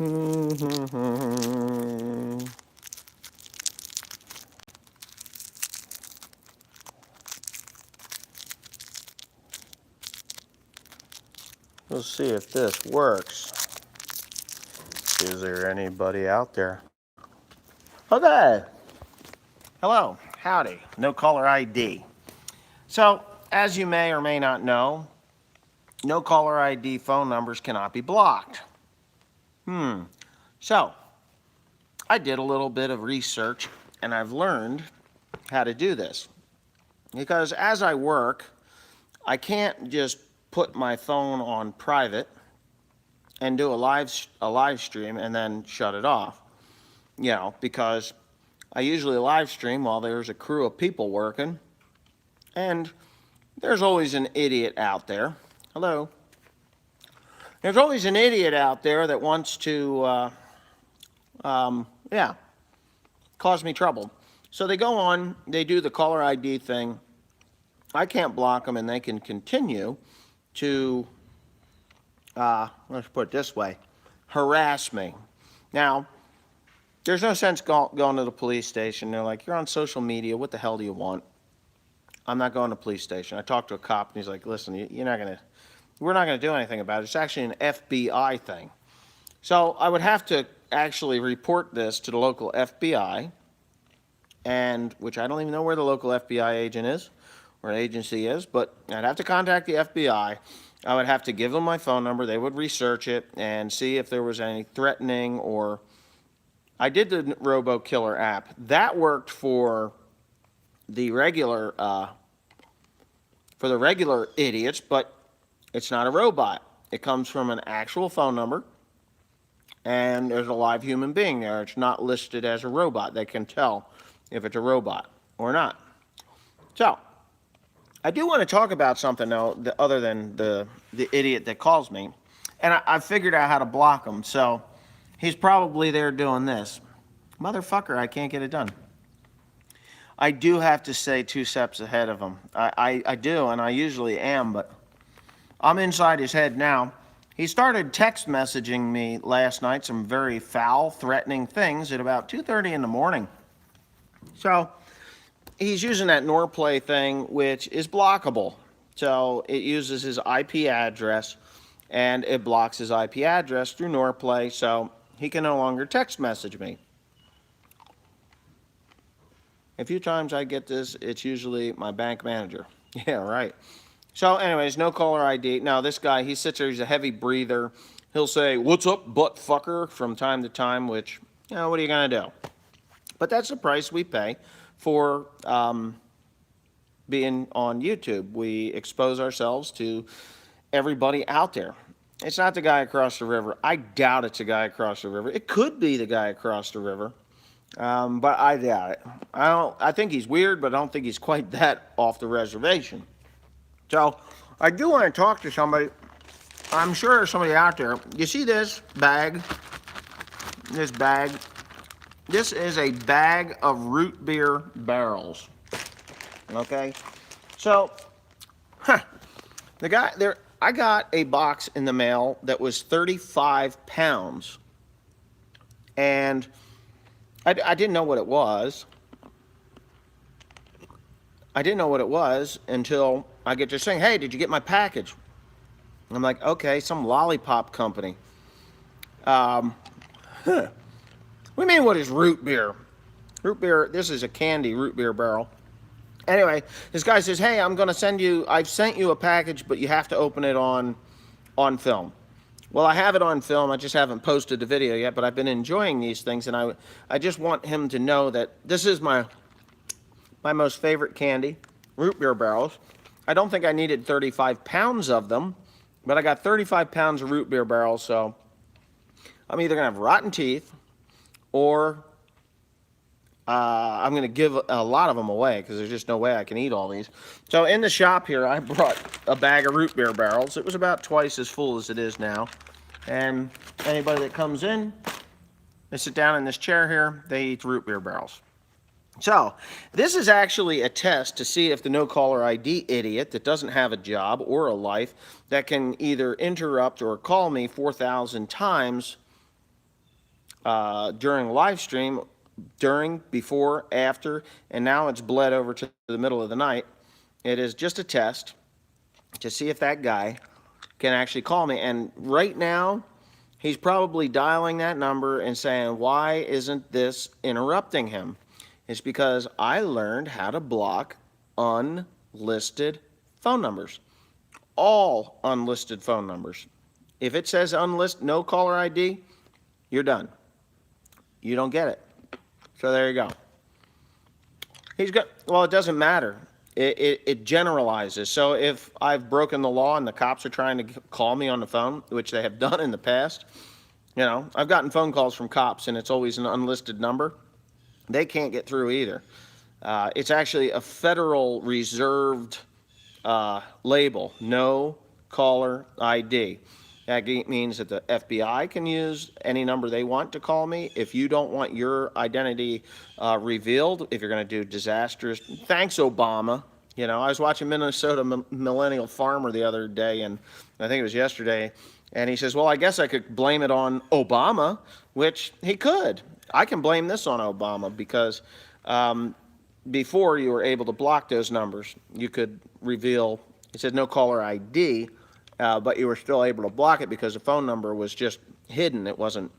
Let's see if this works. Is there anybody out there? Okay. Hello. Howdy. No caller ID. So, as you may or may not know, no caller ID phone numbers cannot be blocked. So, I did a little bit of research and I've learned how to do this. Because as I work, I can't just put my phone on private and do a live stream and then shut it off. You know, because I usually live stream while there's a crew of people working, and there's always an idiot out there. Hello. There's always an idiot out there that wants to, cause me trouble. So they go on, they do the caller ID thing. I can't block them, and they can continue to, let's put it this way, harass me. Now, there's no sense going to the police station. They're like, you're on social media. What the hell do you want? I'm not going to the police station. I talked to a cop, and he's like, listen, we're not going to do anything about it. It's actually an FBI thing. So I would have to actually report this to the local FBI, and which I don't even know where the local FBI agent is or agency is, but I'd have to contact the FBI. I would have to give them my phone number. They would research it and see if there was any threatening or... I did the Robo-Killer app. That worked for the regular idiots, but it's not a robot. It comes from an actual phone number, and there's a live human being there. It's not listed as a robot. They can tell if it's a robot or not. So, I do want to talk about something, though, other than the idiot that calls me. And I figured out how to block him, so... He's probably there doing this. Motherfucker, I can't get it done. I do have to stay 2 steps ahead of him. I do, and I usually am, but I'm inside his head now. He started text messaging me last night some very foul, threatening things at about 2:30 in the morning. So he's using that Norplay thing, which is blockable. So it uses his IP address, and it blocks his IP address through Norplay, so he can no longer text message me. A few times I get this, it's usually my bank manager. Yeah, right. So anyways, no caller ID. Now this guy, he sits there, he's a heavy breather. He'll say, what's up, butt fucker, from time to time, which, you know, what are you going to do? But that's the price we pay for being on YouTube. We expose ourselves to everybody out there. It's not the guy across the river. I doubt it's the guy across the river. It could be the guy across the river, but I doubt it. I think he's weird, but I don't think he's quite that off the reservation. So I do want to talk to somebody. I'm sure there's somebody out there. You see this bag? This bag? This is a bag of root beer barrels. Okay? So, the guy there... I got a box in the mail that was 35 pounds, and I didn't know what it was. I didn't know what it was until I get to saying, hey, did you get my package? I'm like, okay, some lollipop company. What do you mean, what is root beer? Root beer, this is a candy root beer barrel. Anyway, this guy says, hey, I've sent you a package, but you have to open it on film. Well, I have it on film. I just haven't posted the video yet, but I've been enjoying these things, and I just want him to know that this is my most favorite candy, root beer barrels. I don't think I needed 35 pounds of them, but I got 35 pounds of root beer barrels, so I'm either going to have rotten teeth or... I'm going to give a lot of them away because there's just no way I can eat all these. So in the shop here, I brought a bag of root beer barrels. It was about twice as full as it is now. And anybody that comes in, they sit down in this chair here, they eat root beer barrels. So this is actually a test to see if the no caller ID idiot that doesn't have a job or a life that can either interrupt or call me 4,000 times during live stream, during, before, after, and now it's bled over to the middle of the night. It is just a test to see if that guy can actually call me. And right now, he's probably dialing that number and saying, why isn't this interrupting him? It's because I learned how to block unlisted phone numbers. All unlisted phone numbers. If it says unlisted, no caller ID, you're done. You don't get it. So there you go. He's got, well, it doesn't matter. It generalizes. So if I've broken the law and the cops are trying to call me on the phone, which they have done in the past, you know, I've gotten phone calls from cops and it's always an unlisted number. They can't get through either. It's actually a federal reserved label, no caller ID. That means that the FBI can use any number they want to call me. If you don't want your identity revealed, if you're going to do disastrous, thanks Obama. You know, I was watching Minnesota Millennial Farmer the other day, and I think it was yesterday, and he says, well, I guess I could blame it on Obama, which he could. I can blame this on Obama because before you were able to block those numbers, you could reveal, it said no caller ID, but you were still able to block it because the phone number was just hidden. It wasn't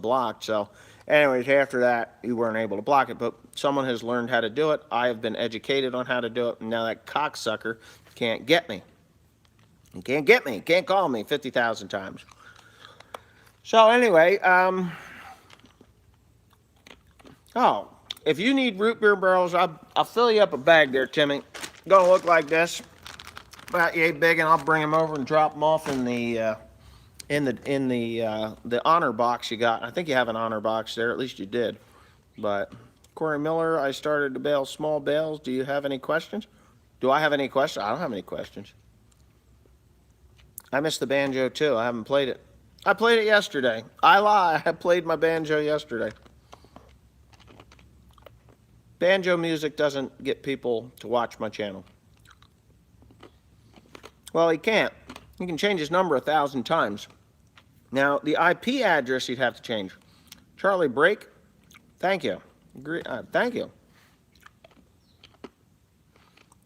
blocked. So anyways, after that, you weren't able to block it, but someone has learned how to do it. I have been educated on how to do it, and now that cocksucker can't get me. He can't get me. He can't call me 50,000 times. So anyway, oh, if you need root beer barrels, I'll fill you up a bag there, Timmy. Gonna look like this, about yay big, and I'll bring them over and drop them off in the honor box you got. I think you have an honor box there, at least you did. But Corey Miller, I started to bale small bales. Do you have any questions? Do I have any questions? I don't have any questions. I missed the banjo too. I haven't played it. I played it yesterday. I lie. I played my banjo yesterday. Banjo music doesn't get people to watch my channel. Well, he can't. He can change his number 1,000 times. Now, the IP address you'd have to change. Charlie Break, thank you. Thank you.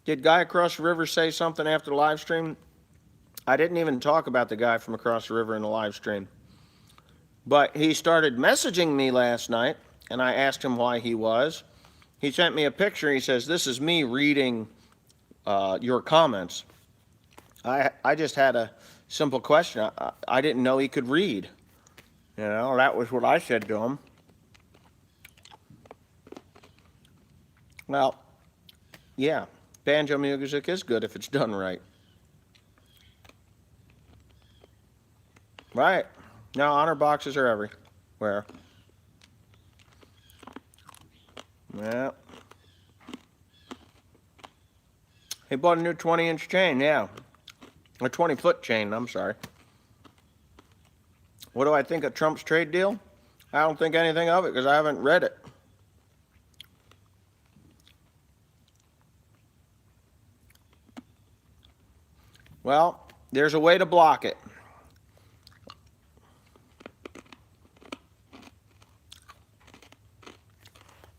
Did guy across the river say something after the live stream? I didn't even talk about the guy from across the river in the live stream. But he started messaging me last night, and I asked him why he was. He sent me a picture. He says, this is me reading your comments. I just had a simple question. I didn't know he could read. You know, that was what I said to him. Well, yeah, banjo music is good if it's done right. Right. Now, honor boxes are everywhere. Yeah. He bought a new 20-inch chain, yeah. A 20-foot chain, I'm sorry. What do I think of Trump's trade deal? I don't think anything of it because I haven't read it. Well, there's a way to block it.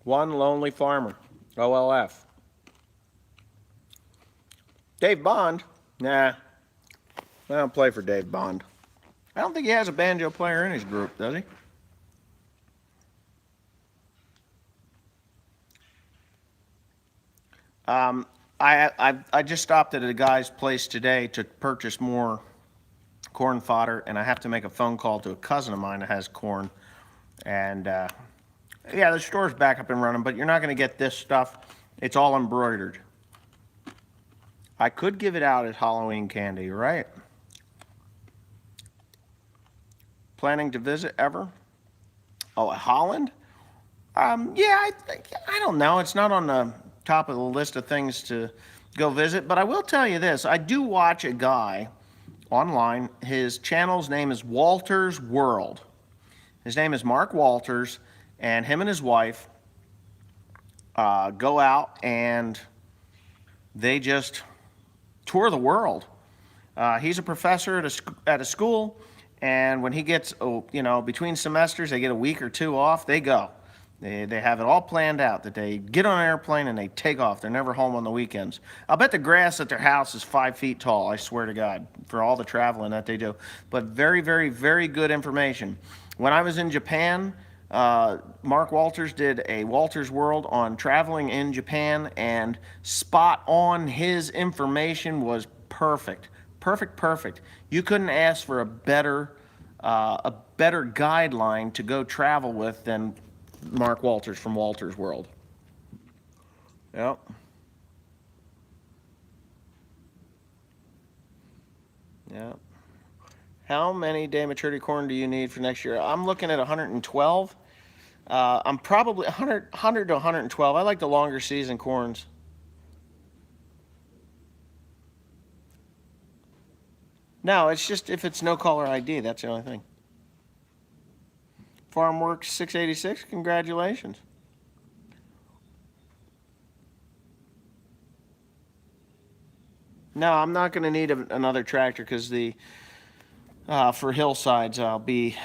One lonely farmer, OLF. Dave Bond? Nah, I don't play for Dave Bond. I don't think he has a banjo player in his group, does he? I just stopped at a guy's place today to purchase more corn fodder, and I have to make a phone call to a cousin of mine that has corn. And yeah, the store's back up and running, but you're not going to get this stuff. It's all embroidered. I could give it out as Halloween candy, right? Planning to visit ever? Oh, Holland? Yeah, I don't know. It's not on the top of the list of things to go visit, but I will tell you this. I do watch a guy online. His channel's name is Walter's World. His name is Mark Walters, and him and his wife go out and they just tour the world. He's a professor at a school, And when he gets, oh, between semesters, they get a week or two off, they go. They have it all planned out that they get on an airplane and they take off. They're never home on the weekends. I'll bet the grass at their house is 5 feet tall, I swear to God, for all the traveling that they do. But very, very, very good information. When I was in Japan, Mark Walters did a Walters World on traveling in Japan, and spot on, his information was perfect. Perfect, perfect. You couldn't ask for a better guideline to go travel with than Mark Walters from Walters World. Yep. Yep. How many day maturity corn do you need for next year? I'm looking at 112. I'm probably 100 to 112. I like the longer season corns. No, it's just if it's no caller ID, that's the only thing. FarmWorks 686, congratulations. No, I'm not going to need another tractor because for hillsides I'll be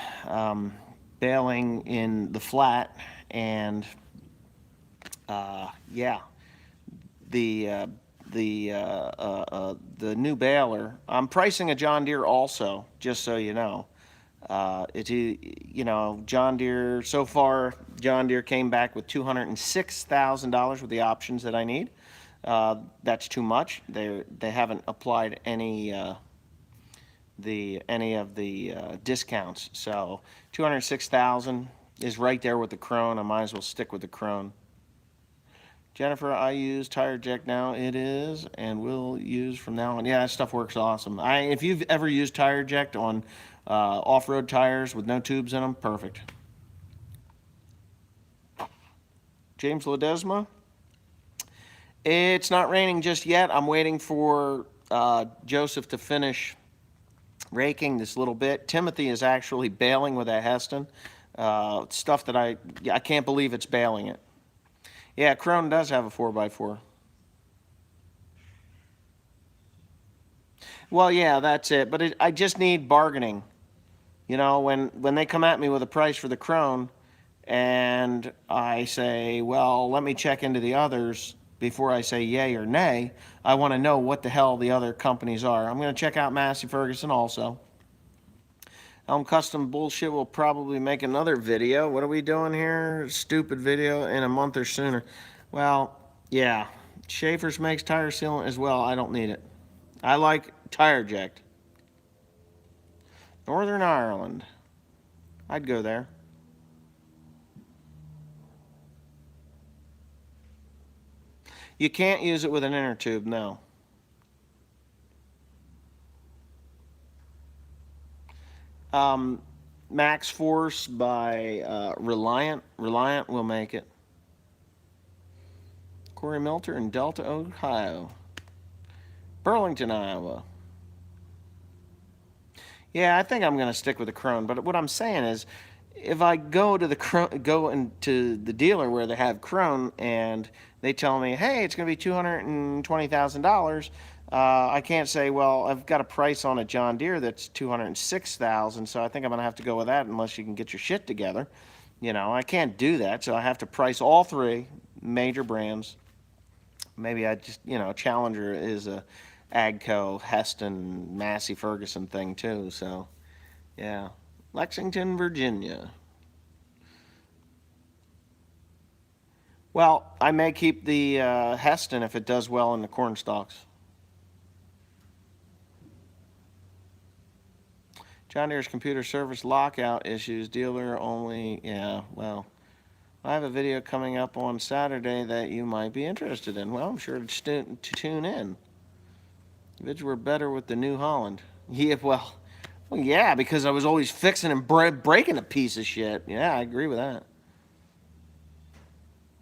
baling in the flat, and yeah, the uh, the new baler. I'm pricing a John Deere also, just so you know. John Deere, so far, John Deere came back with $206,000 with the options that I need. That's too much. They haven't applied any of the discounts. So 206,000 is right there with the Krone. I might as well stick with the Krone. Jennifer, I use Tire Jack now. It is, and will use from now on. Yeah, that stuff works awesome. If you've ever used Tire Jack on off-road tires with no tubes in them, perfect. James Ledesma, it's not raining just yet. I'm waiting for Joseph to finish raking this little bit. Timothy is actually baling with a Heston. Stuff that I can't believe it's baling it. Yeah, Krone does have a 4x4. Well, yeah, that's it. But I just need bargaining. When they come at me with a price for the Krone, and I say, well, let me check into the others before I say yay or nay. I want to know what the hell the other companies are. I'm going to check out Massey Ferguson also. Elm Custom Bullshit will probably make another video. What are we doing here? Stupid video in a month or sooner. Well, yeah. Schaefer's makes tire sealant as well. I don't need it. I like Tire Jack. Northern Ireland. I'd go there. You can't use it with an inner tube, no. Max Force by Reliant. Reliant will make it. Corey Milter in Delta, Ohio. Burlington, Iowa. Yeah, I think I'm going to stick with the Krone. But what I'm saying is, if I go into the dealer where they have Krone and they tell me, hey, it's going to be $220,000, I can't say, well, I've got a price on a John Deere that's $206,000, so I think I'm going to have to go with that unless you can get your shit together. I can't do that, so I have to price all three major brands. Maybe I just, Challenger is a Agco, Heston, Massey Ferguson thing too, so yeah. Lexington, Virginia. Well, I may keep the Heston if it does well in the corn stalks. John Deere's computer service lockout issues, dealer only. Yeah, well, I have a video coming up on Saturday that you might be interested in. Well, I'm sure to tune in. Vids were better with the New Holland. Yeah, well, yeah, because I was always fixing and breaking a piece of shit. Yeah, I agree with that.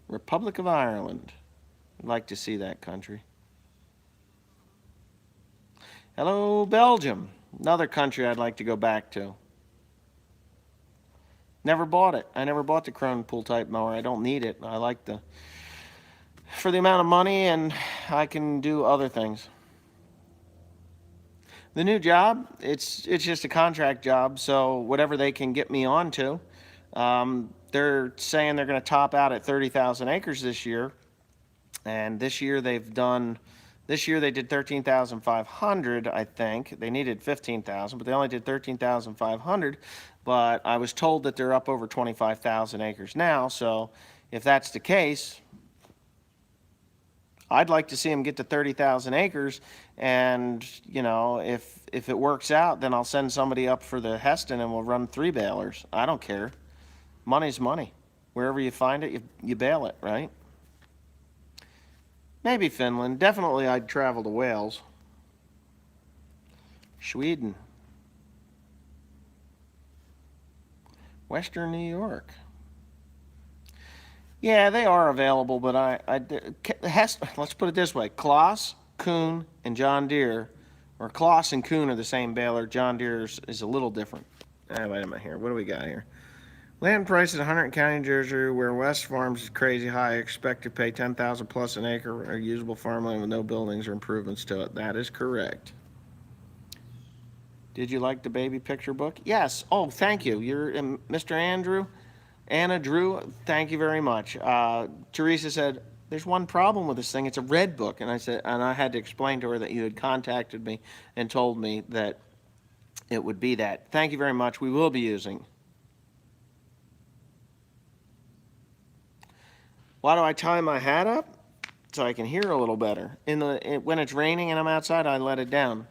Republic of Ireland. I'd like to see that country. Hello, Belgium. Another country I'd like to go back to. Never bought it. I never bought the Krone pull type mower. I don't need it. I like for the amount of money, and I can do other things. The new job, it's just a contract job, so whatever they can get me onto. They're saying they're going to top out at 30,000 acres this year, and this year they did 13,500, I think. They needed 15,000, but they only did 13,500. But I was told that they're up over 25,000 acres now, so if that's the case, I'd like to see them get to 30,000 acres, and if it works out, then I'll send somebody up for the Heston and we'll run 3 balers. I don't care. Money's money. Wherever you find it, you bale it, right? Maybe Finland. Definitely I'd travel to Wales. Sweden. Western New York. Yeah, they are available, but let's put it this way. Kloss, Kuhn, and John Deere, or Kloss and Kuhn are the same baler. John Deere is a little different. Wait a minute here. What do we got here? Land price in Hunterdon County, New Jersey, where West Farms is crazy high. Expect to pay $10,000 plus an acre or usable farmland with no buildings or improvements to it. That is correct. Did you like the baby picture book? Yes. Oh, thank you. You're Mr. Andrew. Anna Drew, thank you very much. Teresa said, there's one problem with this thing. It's a red book. And I had to explain to her that you had contacted me and told me that it would be that. Thank you very much. We will be using. Why do I tie my hat up? So I can hear a little better. When it's raining and I'm outside, I let it down.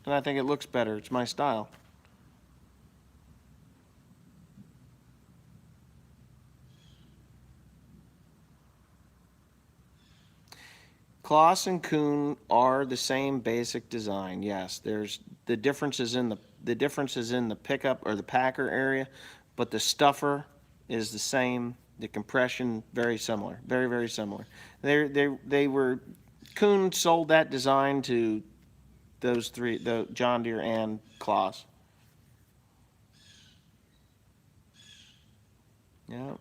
And I think it looks better. It's my style. Kloss and Kuhn are the same basic design. Yes, there's the differences in the pickup or the packer area, but the stuffer is the same. The compression very similar, very very similar. They were Kuhn sold that design to those three, the John Deere and Kloss. Yeah.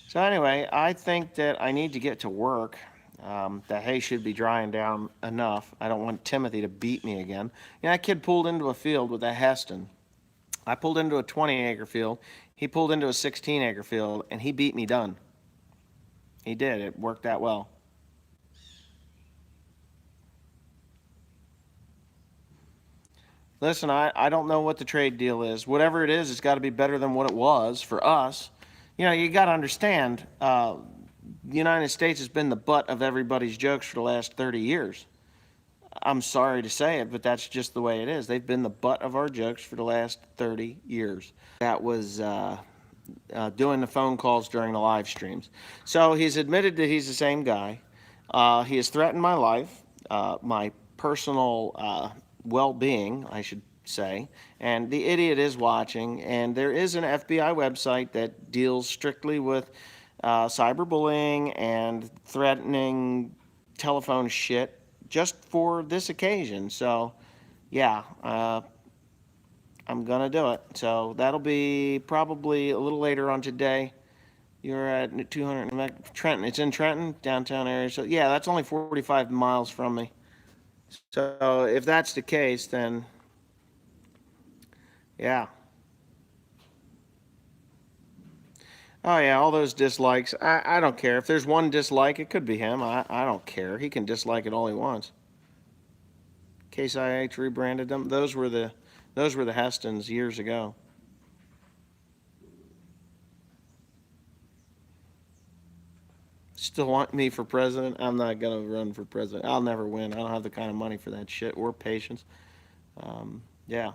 So anyway, I think that I need to get to work. The hay should be drying down enough. I don't want Timothy to beat me again. That kid pulled into a field with a Heston. I pulled into a 20-acre field. He pulled into a 16-acre field, and he beat me done. He did. It worked that well. Listen, I don't know what the trade deal is. Whatever it is, it's got to be better than what it was for us. You got to understand, the United States has been the butt of everybody's jokes for the last 30 years. I'm sorry to say it, but that's just the way it is. They've been the butt of our jokes for the last 30 years. That was doing the phone calls during the live streams. So he's admitted that he's the same guy. He has threatened my life, my personal well-being, I should say. And the idiot is watching. And there is an FBI website that deals strictly with cyberbullying and threatening telephone shit just for this occasion. So, yeah, I'm going to do it. So that'll be probably a little later on today. You're at 200 Trenton. It's in Trenton, downtown area. So, yeah, that's only 45 miles from me. So if that's the case, then, yeah. Oh, yeah, all those dislikes. I don't care. If there's one dislike, it could be him. I don't care. He can dislike it all he wants. Case IH rebranded them. Those were the Hestons years ago. Still want me for president? I'm not going to run for president. I'll never win. I don't have the kind of money for that shit or patience. Yeah.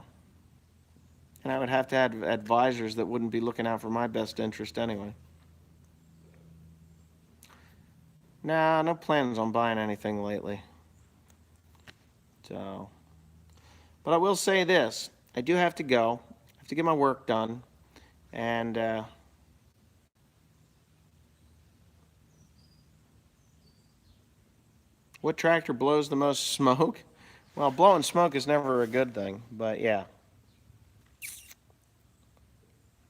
And I would have to have advisors that wouldn't be looking out for my best interest anyway. Nah, no plans on buying anything lately. So, but I will say this. I do have to go. I have to get my work done. And, what tractor blows the most smoke? Well, blowing smoke is never a good thing, but yeah.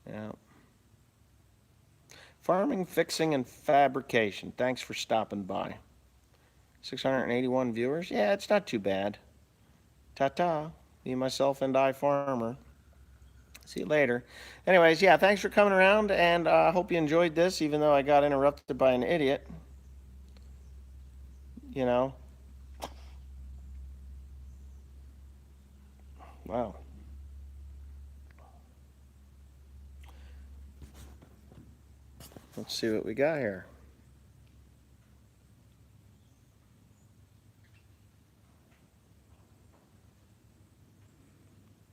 Yeah. Farming, fixing, and fabrication. Thanks for stopping by. 681 viewers. Yeah, it's not too bad. Ta-ta. Me, myself, and I, Farmer. See you later. Anyways, yeah, thanks for coming around, and I hope you enjoyed this, even though I got interrupted by an idiot. You know? Wow. Let's see what we got here.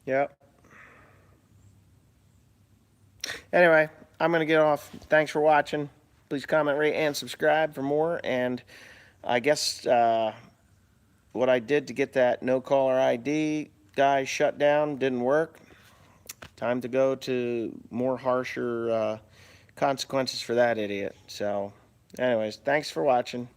Yep. Anyway, I'm going to get off. Thanks for watching. Please comment, rate, and subscribe for more. And I guess what I did to get that no caller ID guy shut down didn't work. Time to go to more harsher consequences for that idiot. So, anyways, thanks for watching.